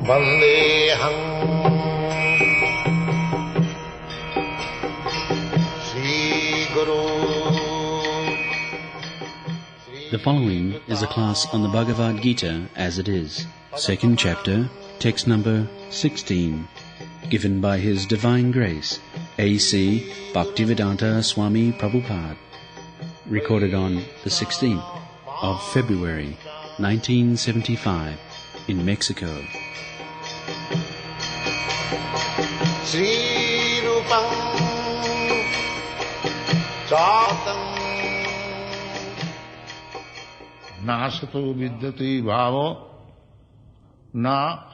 Vandeham Sri Guru. The following is a class on the Bhagavad Gita as it is, second chapter, text number 16, given by His Divine Grace, A.C. Bhaktivedanta Swami Prabhupada, recorded on the 16th of February, 1975, in Mexico. Sri Rupam Chatam Nasato vidyati bhavo na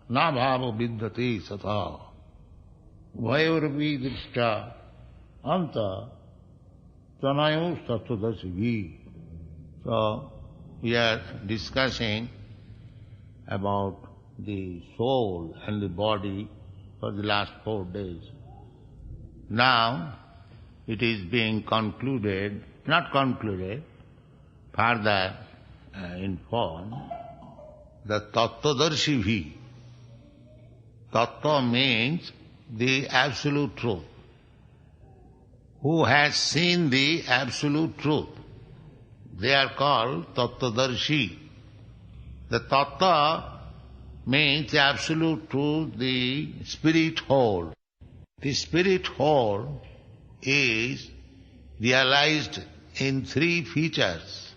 bhavo vidyati sata vayorvi drishta anta tanayos tattvadasivi. So, we are discussing about the soul and the body for the last 4 days. Now, it is being concluded, not concluded, further informed, the Tattvadarshi. Tattva means the absolute truth. Who has seen the absolute truth? They are called Tattvadarshi. The Tattva means the absolute truth, the spirit whole. The spirit whole is realized in 3 features.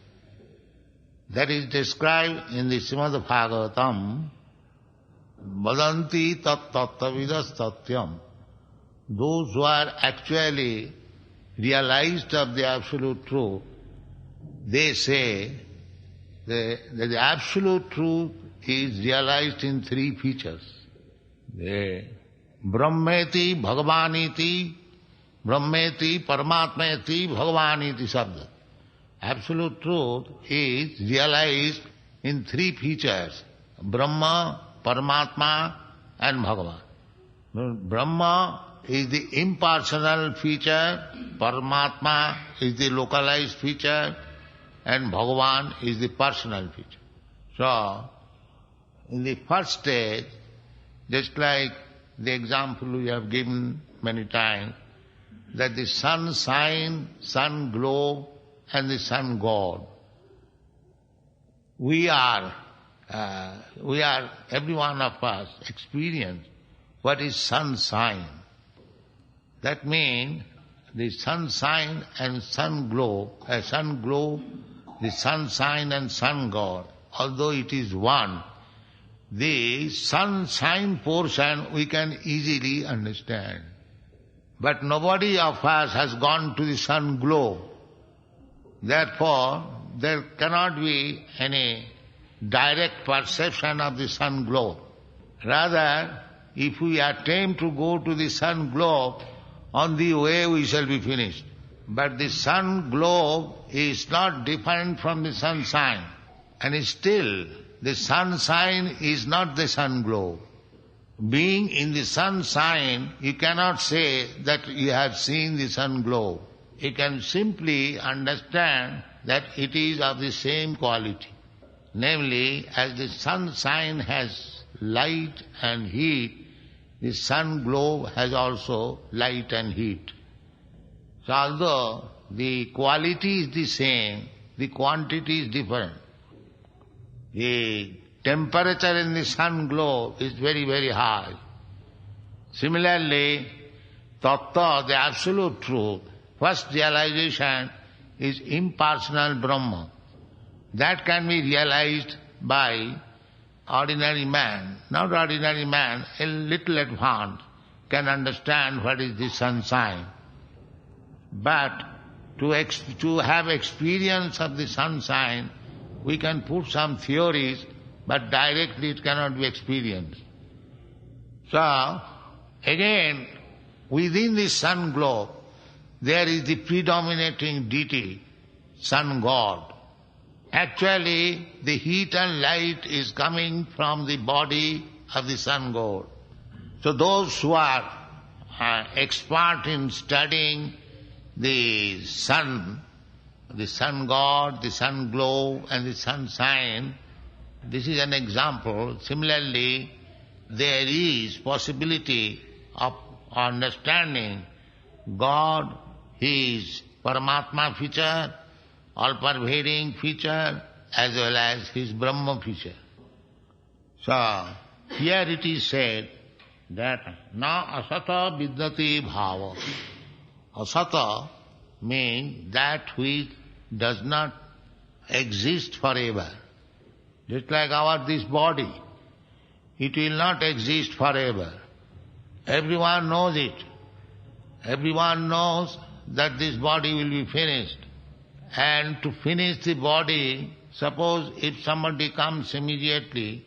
That is described in the Srimad Bhagavatam, Vadanti tat tattvavidas tatyam. Those who are actually realized of the absolute truth, they say that the absolute truth is realized in 3 features. Brahmeti bhagavaniti, Brahmeti paramatmeti bhagavaniti sabda. Absolute truth is realized in 3 features: Brahma, Paramatma and Bhagavan. Brahma is the impersonal feature, Paramatma is the localized feature, and Bhagavan is the personal feature. So, in the first stage, just like the example we have given many times, that the sun shine, sun glow, and the sun god. We are, every one of us experience what is sun shine. That means the sun shine and sun glow, the sun shine and sun god, although it is one, the sun-shine portion we can easily understand. But nobody of us has gone to the sun glow. Therefore, there cannot be any direct perception of the sun glow. Rather, if we attempt to go to the sun glow, on the way we shall be finished. But the sun glow is not different from the sunshine. And still, the sunshine is not the sun glow. Being in the sunshine, you cannot say that you have seen the sun glow. You can simply understand that it is of the same quality. Namely, as the sunshine has light and heat, the sun glow has also light and heat. So although the quality is the same, the quantity is different. The temperature in the sun glow is very, very high. Similarly, Tattva, the absolute truth, first realization is impersonal Brahma. That can be realized by ordinary man. Not ordinary man, a little advanced, can understand what is the sunshine. But to have experience of the sunshine, we can put some theories, but directly it cannot be experienced. So, again, within the sun globe, there is the predominating deity, sun god. Actually, the heat and light is coming from the body of the sun god. So those who are expert in studying the sun god, the sun glow and the sunshine, This is an example. Similarly, there is possibility of understanding God, His Paramatma feature, all-pervading feature, as well as His Brahma feature. So, here it is said that na asata vidyate bhava. Asata means that which does not exist forever. Just like this body, it will not exist forever. Everyone knows it. Everyone knows that this body will be finished. And to finish the body, suppose if somebody comes immediately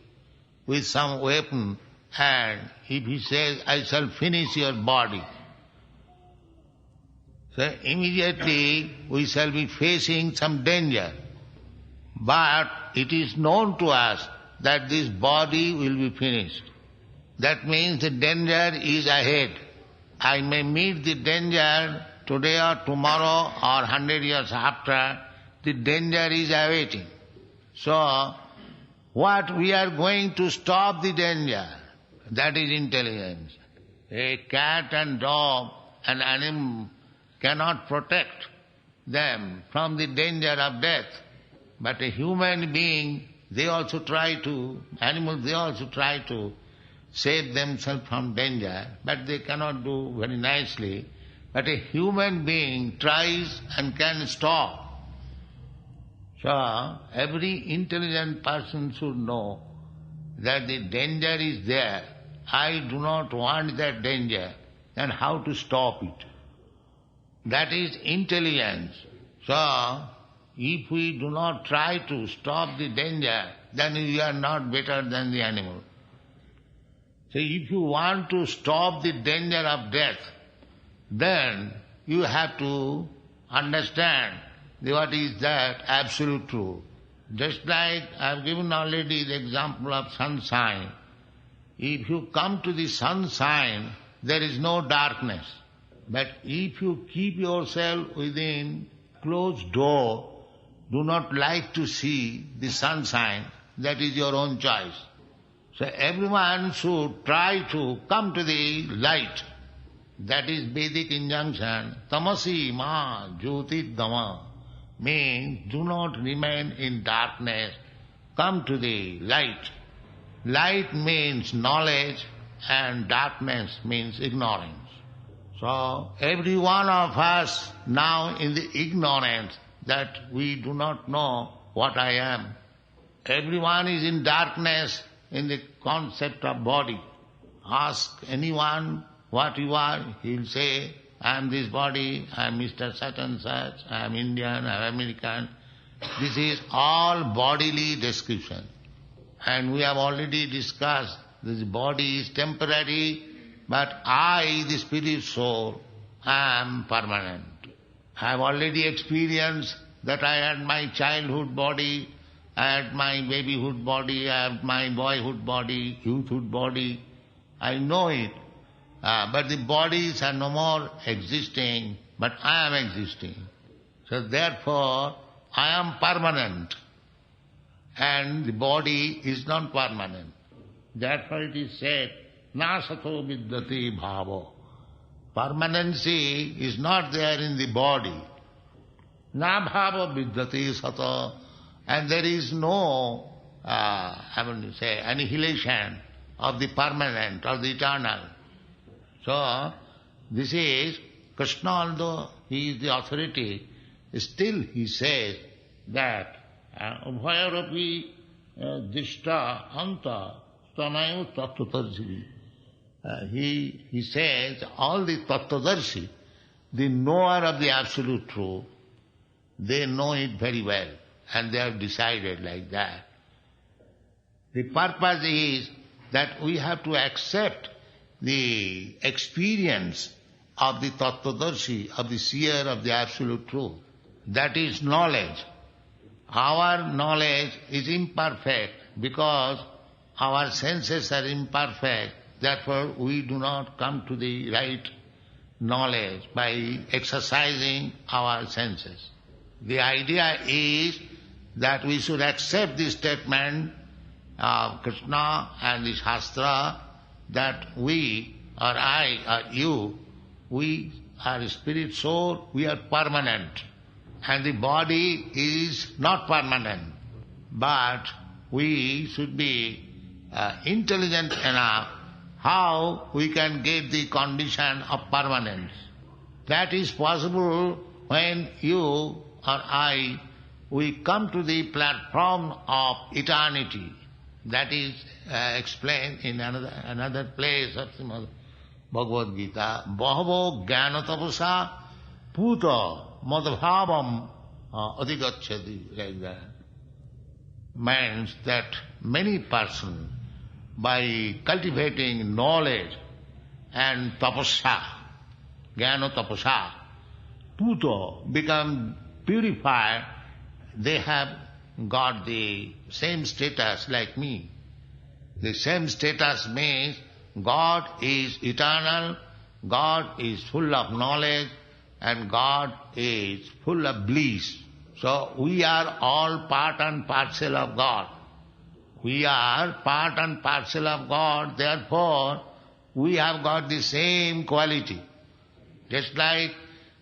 with some weapon and if he says, I shall finish your body, so immediately we shall be facing some danger. But it is known to us that this body will be finished. That means the danger is ahead. I may meet the danger today or tomorrow or 100 years after. The danger is awaiting. So, what we are going to stop the danger, that is intelligence. A cat and dog, an animal, cannot protect them from the danger of death. But a human being, they also try to save themselves from danger, but they cannot do very nicely. But a human being tries and can stop. So, every intelligent person should know that the danger is there. I do not want that danger, and how to stop it. That is intelligence. So, if we do not try to stop the danger, then we are not better than the animal. So if you want to stop the danger of death, then you have to understand what is that absolute truth. Just like I have given already the example of sunshine. If you come to the sunshine, there is no darkness. But if you keep yourself within closed door, do not like to see the sunshine, that is your own choice. So everyone should try to come to the light. That is Vedic injunction. Tamasi ma jyoti dama means do not remain in darkness. Come to the light. Light means knowledge and darkness means ignorance. So every one of us now in the ignorance that we do not know what I am. Everyone is in darkness in the concept of body. Ask anyone what you are, he will say, I am this body, I am Mr. such and such, I am Indian, I am American. This is all bodily description. And we have already discussed this body is temporary, but I, the spirit soul, am permanent. I have already experienced that I had my childhood body, I had my babyhood body, I had my boyhood body, youthhood body. I know it. But the bodies are no more existing, but I am existing. So therefore, I am permanent. And the body is non-permanent. Therefore it is said, na sato vidyate bhavo. Permanency is not there in the body. Na bhava vidyate sato. And there is no, annihilation of the permanent or the eternal. So, this is, Krishna, although he is the authority, still he says that Ubhayaropi dishta anta stanayu tattvadarshi. He says all the tattvadarshi, the knower of the absolute truth, they know it very well and they have decided like that. The purpose is that we have to accept the experience of the tattvadarshi, of the seer of the absolute truth. That is knowledge. Our knowledge is imperfect because our senses are imperfect. Therefore, we do not come to the right knowledge by exercising our senses. The idea is that we should accept this statement of Krishna and the Shastra that we, or I, or you, we are spirit soul, we are permanent. And the body is not permanent. But we should be intelligent enough how we can get the condition of permanence. That is possible when you or I, we come to the platform of eternity. That is explained in another place of Srimad Bhagavad Gita. Bahavo jnana tapasa puta madbhavam adhigacchati, like that. Means that many persons, by cultivating knowledge and tapasya, jnana tapasya, puta, become purified, they have got the same status like me. The same status means God is eternal, God is full of knowledge, and God is full of bliss. So we are all part and parcel of God. We are part and parcel of God, therefore we have got the same quality. Just like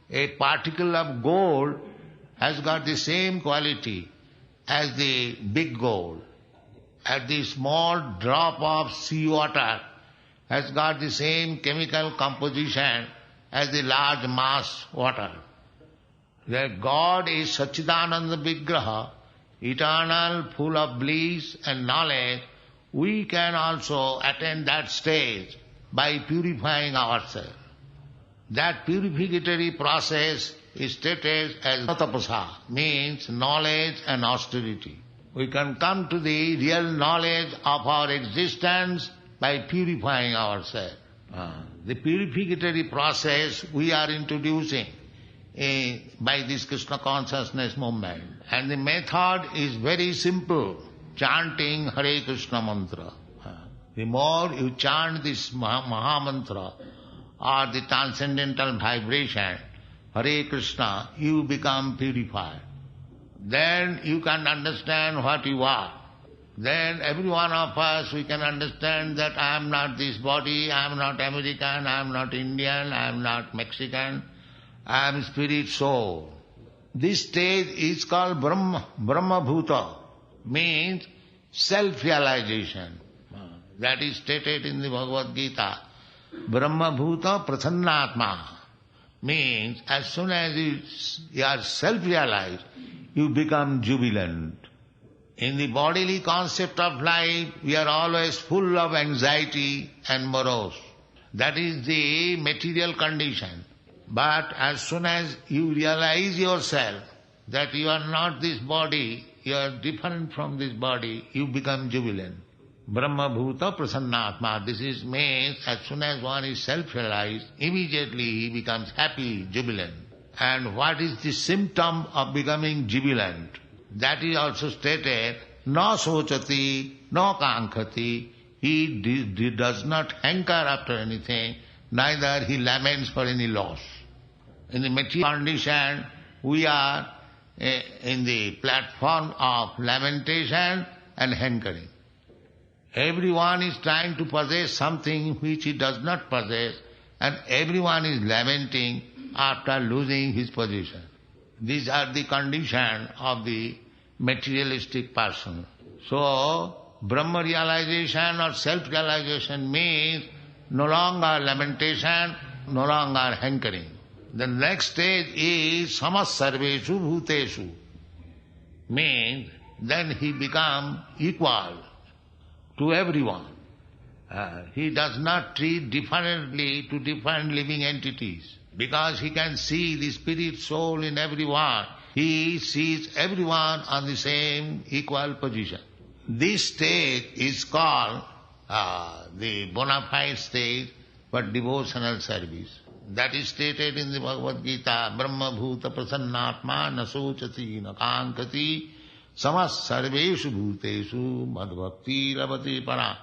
a particle of gold has got the same quality as the big gold, as the small drop of seawater has got the same chemical composition as the large mass water. That God is Satchidananda Vigraha, eternal, full of bliss and knowledge. We can also attain that stage by purifying ourselves. That purificatory process is stated as tapasa, means knowledge and austerity. We can come to the real knowledge of our existence by purifying ourselves. The purificatory process we are introducing by this Krishna consciousness movement. And the method is very simple, chanting Hare Krishna mantra. The more you chant this Maha Mantra or the transcendental vibration, Hare Krishna, you become purified. Then you can understand what you are. Then every one of us, we can understand that I am not this body, I am not American, I am not Indian, I am not Mexican, I am spirit soul. This stage is called Brahma Bhuta, means self-realization. That is stated in the Bhagavad Gita. Brahma Bhuta Prasannatma means as soon as you are self-realized, you become jubilant. In the bodily concept of life, we are always full of anxiety and morose. That is the material condition. But as soon as you realize yourself that you are not this body, you are different from this body, you become jubilant. Brahma Bhuta Prasannatma. This is means as soon as one is self-realized, immediately he becomes happy, jubilant. And what is the symptom of becoming jubilant? That is also stated, no sochati, no kankhati. He does not hanker after anything, neither he laments for any loss. In the material condition, we are in the platform of lamentation and hankering. Everyone is trying to possess something which he does not possess, and everyone is lamenting after losing his position. These are the condition of the materialistic person. So, Brahma realization or self-realization means no longer lamentation, no longer hankering. The next stage is samasarveshu bhuteshu, means then he becomes equal to everyone. He does not treat differently to different living entities, because he can see the spirit soul in everyone. He sees everyone on the same equal position. This stage is called the bona fide stage for devotional service. That is stated in the Bhagavad Gita, Brahma Bhuta Prasannatma nasochati nakankati samas sarveshu bhuteshu madbhakti lavati para.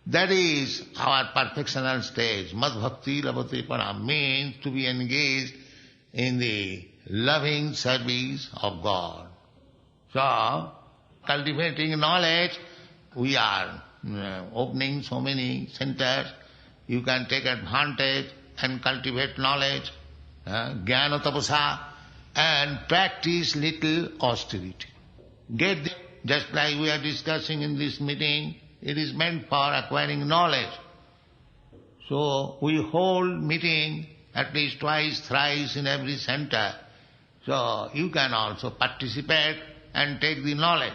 That is our perfectional stage. Madbhakti lavati para means to be engaged in the loving service of God. So, cultivating knowledge we are opening so many centers, you can take advantage and cultivate knowledge, jnana tapasa, and practice little austerity. Just like we are discussing in this meeting, it is meant for acquiring knowledge. So we hold meeting at least twice, thrice in every center. So you can also participate and take the knowledge.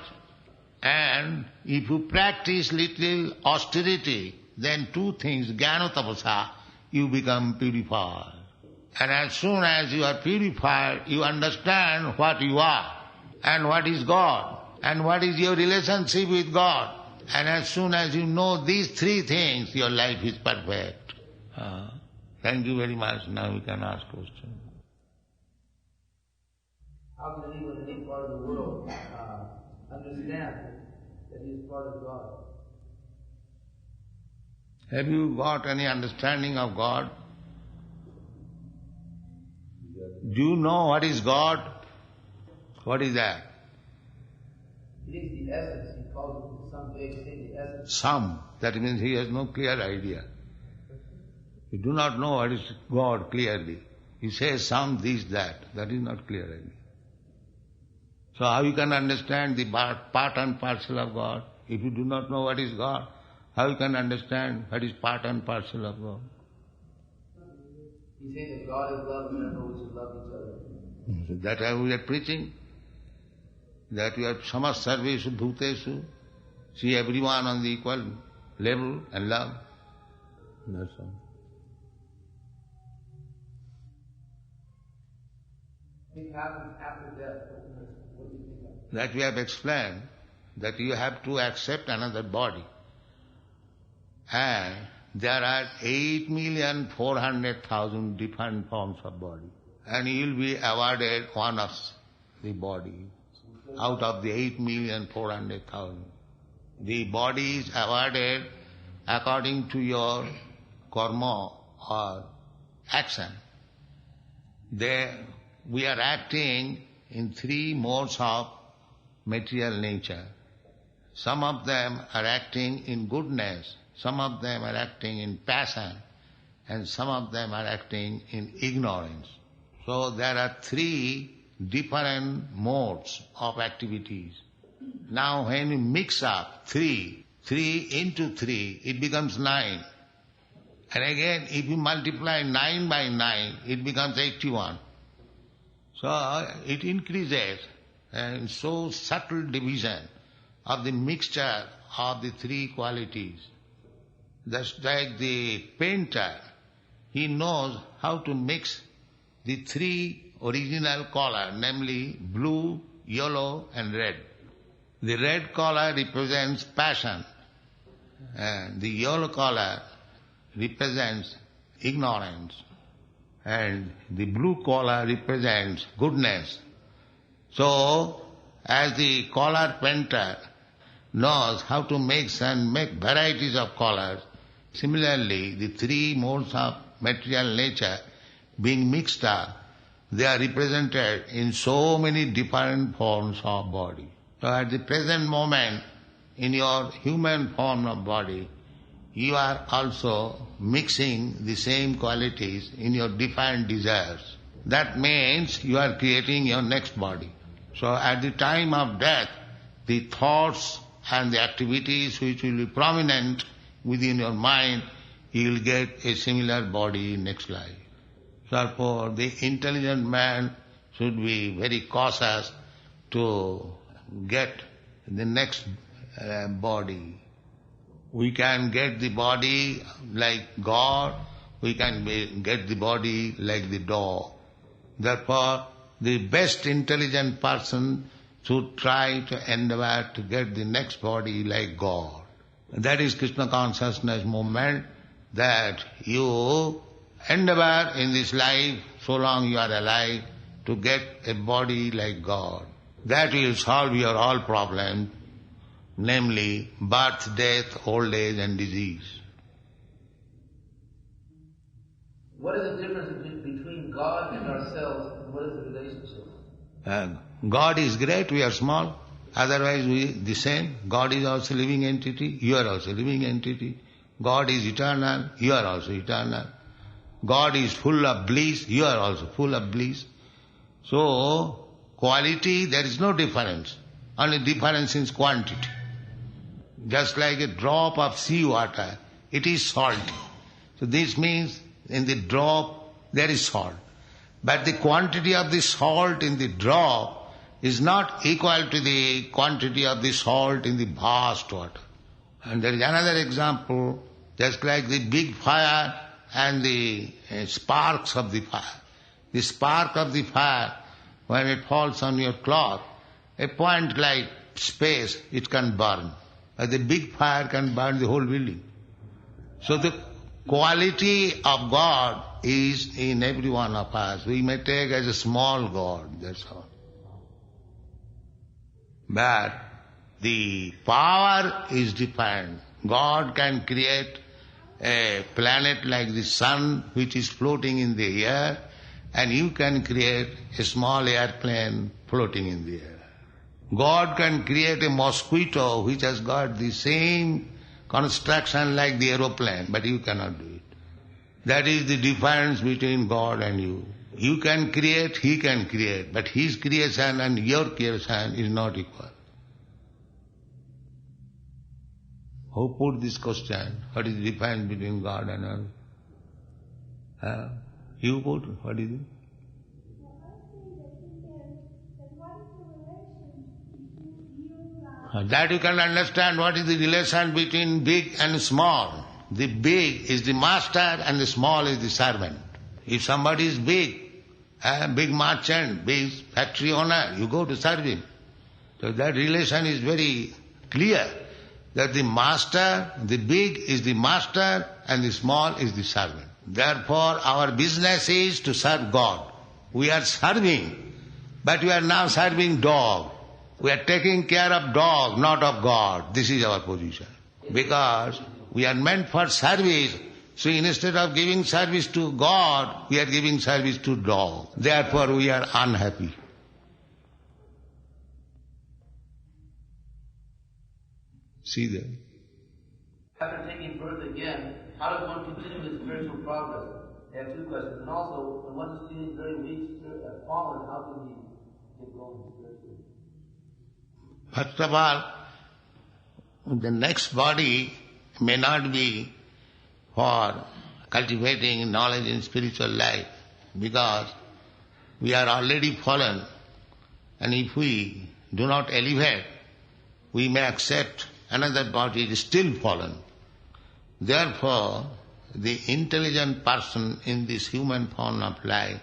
And if you practice little austerity, then two things, jnana tapasa, you become purified. And as soon as you are purified, you understand what you are, and what is God, and what is your relationship with God. And as soon as you know these three things, your life is perfect. Thank you very much. Now we can ask questions. How can anyone in any part of the world understand that he is part of God? Have you got any understanding of God? Do you know what is God? What is that? It is the essence. He calls it some big thing, the essence. Some. That means he has no clear idea. You do not know what is God clearly. He says some, this, that. That is not clear idea. So how you can understand the part and parcel of God? If you do not know what is God, how you can understand what is part and parcel of God? He's saying that God is love and therefore we should love each other. So that we are preaching. That we are samas sarveshu bhuteshu. See everyone on the equal level and love. That's all. What happens after death? What do you think of? That we have explained, that you have to accept another body. And there are 8,400,000 different forms of body. And you will be awarded one of the body out of the 8,400,000. The body is awarded according to your karma or action. We are acting in three modes of material nature. Some of them are acting in goodness, some of them are acting in passion, and some of them are acting in ignorance. So there are three different modes of activities. Now when you mix up three into three, it becomes 9. And again, if you multiply 9 by 9, it becomes 81. So it increases, and so subtle division of the mixture of the three qualities. Just like the painter, he knows how to mix the three original color, namely blue, yellow and red. The red color represents passion, and the yellow color represents ignorance, and the blue color represents goodness. So, as the color painter knows how to mix and make varieties of colors, similarly the three modes of material nature being mixed up, they are represented in so many different forms of body. So at the present moment, in your human form of body, you are also mixing the same qualities in your different desires. That means you are creating your next body. So at the time of death, the thoughts and the activities which will be prominent within your mind, you will get a similar body next life. Therefore, the intelligent man should be very cautious to get the next body. We can get the body like God, we can get the body like the dog. Therefore, the best intelligent person should try to endeavor to get the next body like God. That is Krishna consciousness movement, that you endeavor in this life, so long you are alive, to get a body like God. That will solve your all problems, namely birth, death, old age and disease. What is the difference between God and ourselves, and what is the relationship? God is great, we are small. Otherwise we the same. God is also living entity, you are also living entity. God is eternal, you are also eternal. God is full of bliss, you are also full of bliss. So, quality, there is no difference. Only difference is quantity. Just like a drop of sea water, it is salty. So this means in the drop there is salt. But the quantity of the salt in the drop is not equal to the quantity of the salt in the vast water. And there is another example, just like the big fire and the sparks of the fire. The spark of the fire, when it falls on your cloth, a point like space, it can burn. But the big fire can burn the whole building. So the quality of God is in every one of us. We may take as a small God, that's all. But the power is different. God can create a planet like the sun which is floating in the air, and you can create a small airplane floating in the air. God can create a mosquito which has got the same construction like the aeroplane, but you cannot do it. That is the difference between God and you. You can create, He can create, but His creation and your creation is not equal. Who put this question? What is the difference between God and us? You put? What is it? That you can understand what is the relation between big and small. The big is the master and the small is the servant. If somebody is big, big merchant, big factory owner, you go to serve him. So that relation is very clear, that the master, the big is the master and the small is the servant. Therefore our business is to serve God. We are serving, but we are now serving dog. We are taking care of dog, not of God. This is our position. Because we are meant for service, so instead of giving service to God, we are giving service to dog. Therefore we are unhappy. See that? After taking birth again, how does one continue his spiritual progress? I have two questions. And also, when one is feeling very weak, fallen, how can he get going spiritually? First of all, the next body may not be for cultivating knowledge in spiritual life, because we are already fallen, and if we do not elevate, we may accept another body is still fallen. Therefore, the intelligent person in this human form of life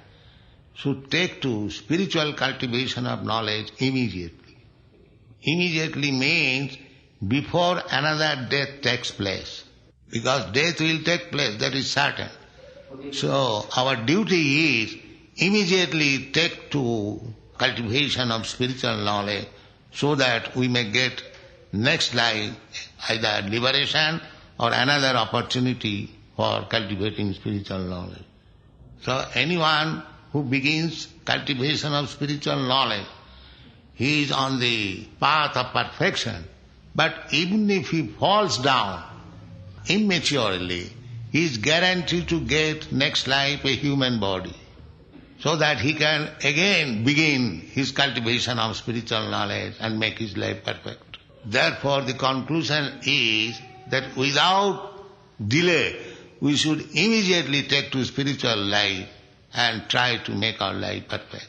should take to spiritual cultivation of knowledge immediately. Immediately means before another death takes place. Because death will take place, that is certain. So our duty is immediately take to cultivation of spiritual knowledge so that we may get next life either liberation or another opportunity for cultivating spiritual knowledge. So anyone who begins cultivation of spiritual knowledge, he is on the path of perfection. But even if he falls down immaturely, he is guaranteed to get next life a human body, so that he can again begin his cultivation of spiritual knowledge and make his life perfect. Therefore the conclusion is that without delay we should immediately take to spiritual life and try to make our life perfect.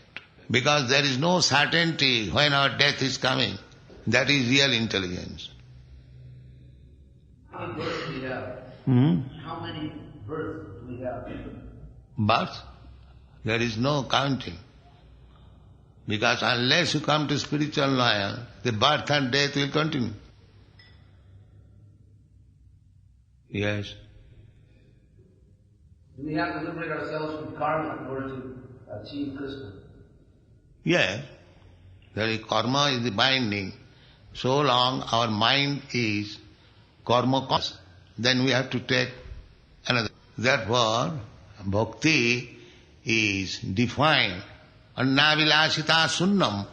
Because there is no certainty when our death is coming. That is real intelligence. How many births do we have? How many births do we have? Birth? There is no counting. Because unless you come to spiritual knowledge, the birth and death will continue. Yes. Do we have to liberate ourselves from karma in order to achieve Krishna? Yes. The karma is the binding. So long our mind is karma conscious, then we have to take another. Therefore, bhakti is defined. Annavilasita sunnam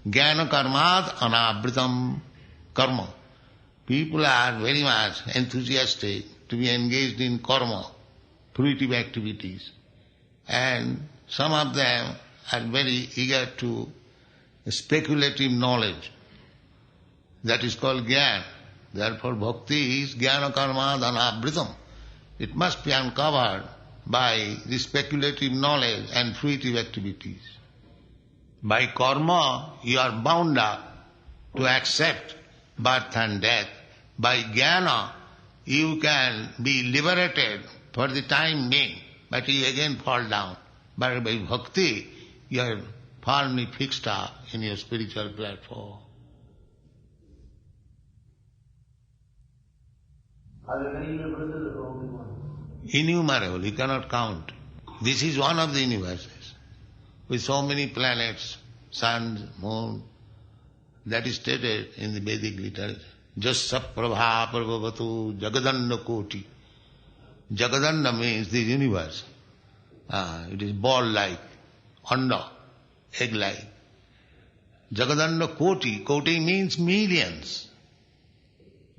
Jnana karmat anavritam karma. People are very much enthusiastic to be engaged in karma, fruitive activities. And some of them are very eager to speculative knowledge. That is called jnana. Therefore bhakti is jnana karma dhanavritam. It must be uncovered by the speculative knowledge and fruitive activities. By karma you are bound up to accept birth and death. By jnana you can be liberated for the time being, but you again fall down. But by bhakti you are firmly fixed up in your spiritual platform. Are there many universes or only one? Innumerable, you cannot count. This is one of the universes, with so many planets, suns, moon. That is stated in the Vedic literature. Jasya prabha prabhavatu jagadanda koti. Jagadanda means the universe. It is ball-like, anda, egg-like. Jagadanda koti, koti means millions.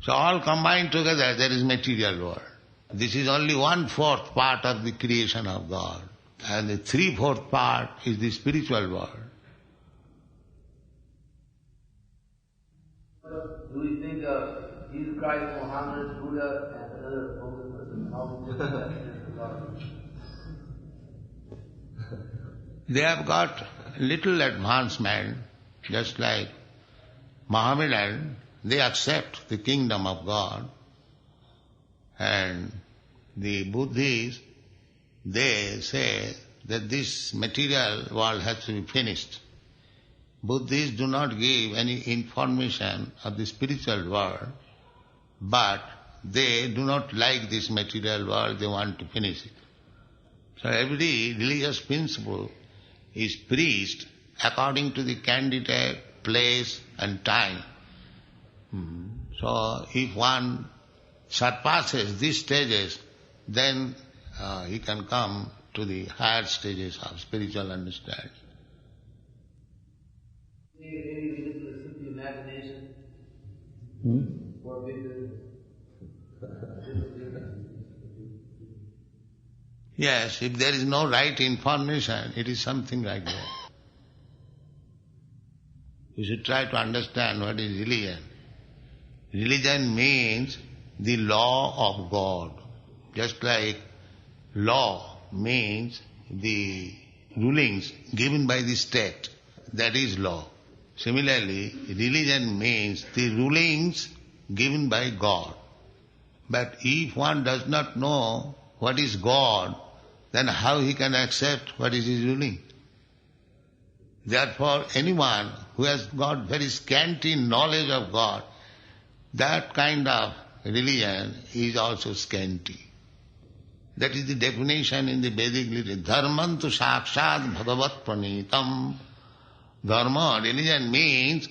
So all combined together there is material world. This is only 1/4 part of the creation of God. And the 3/4 part is the spiritual world. Do we think of Jesus Christ, Muhammad, Buddha, and another holy person? How we think of God? They have got little advancement, just like Mohammedan. They accept the kingdom of God. And the Buddhists, they say that this material world has to be finished. Buddhists do not give any information of the spiritual world, but they do not like this material world, they want to finish it. So every religious principle is preached according to the candidate, place and time. So if one surpasses these stages, then he can come to the higher stages of spiritual understanding. Any religion is simply imagination or bigger. Yes, if there is no right information, it is something like that. You should try to understand what is religion. Religion means the law of God. Just like law means the rulings given by the state, that is law. Similarly, religion means the rulings given by God. But if one does not know what is God, then how he can accept what is his ruling? Therefore, anyone who has got very scanty knowledge of God, that kind of religion is also scanty. That is the definition in the Vedic literature. Dharmantu sakshat bhagavat pranitam. Dharma, religion means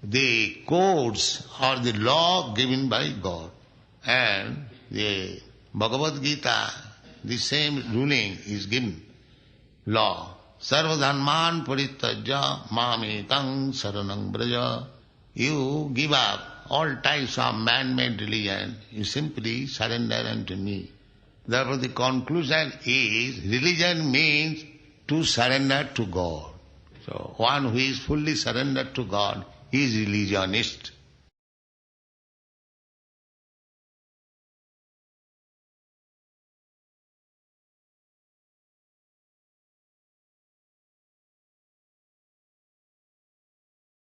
the codes or the law given by God. And the Bhagavad Gita, the same ruling is given. Law. Sarva dharman parityajya mamekam saranam braja. You give up all types of man-made religion. You simply surrender unto me. Therefore the conclusion is, religion means to surrender to God. So one who is fully surrendered to God is religionist.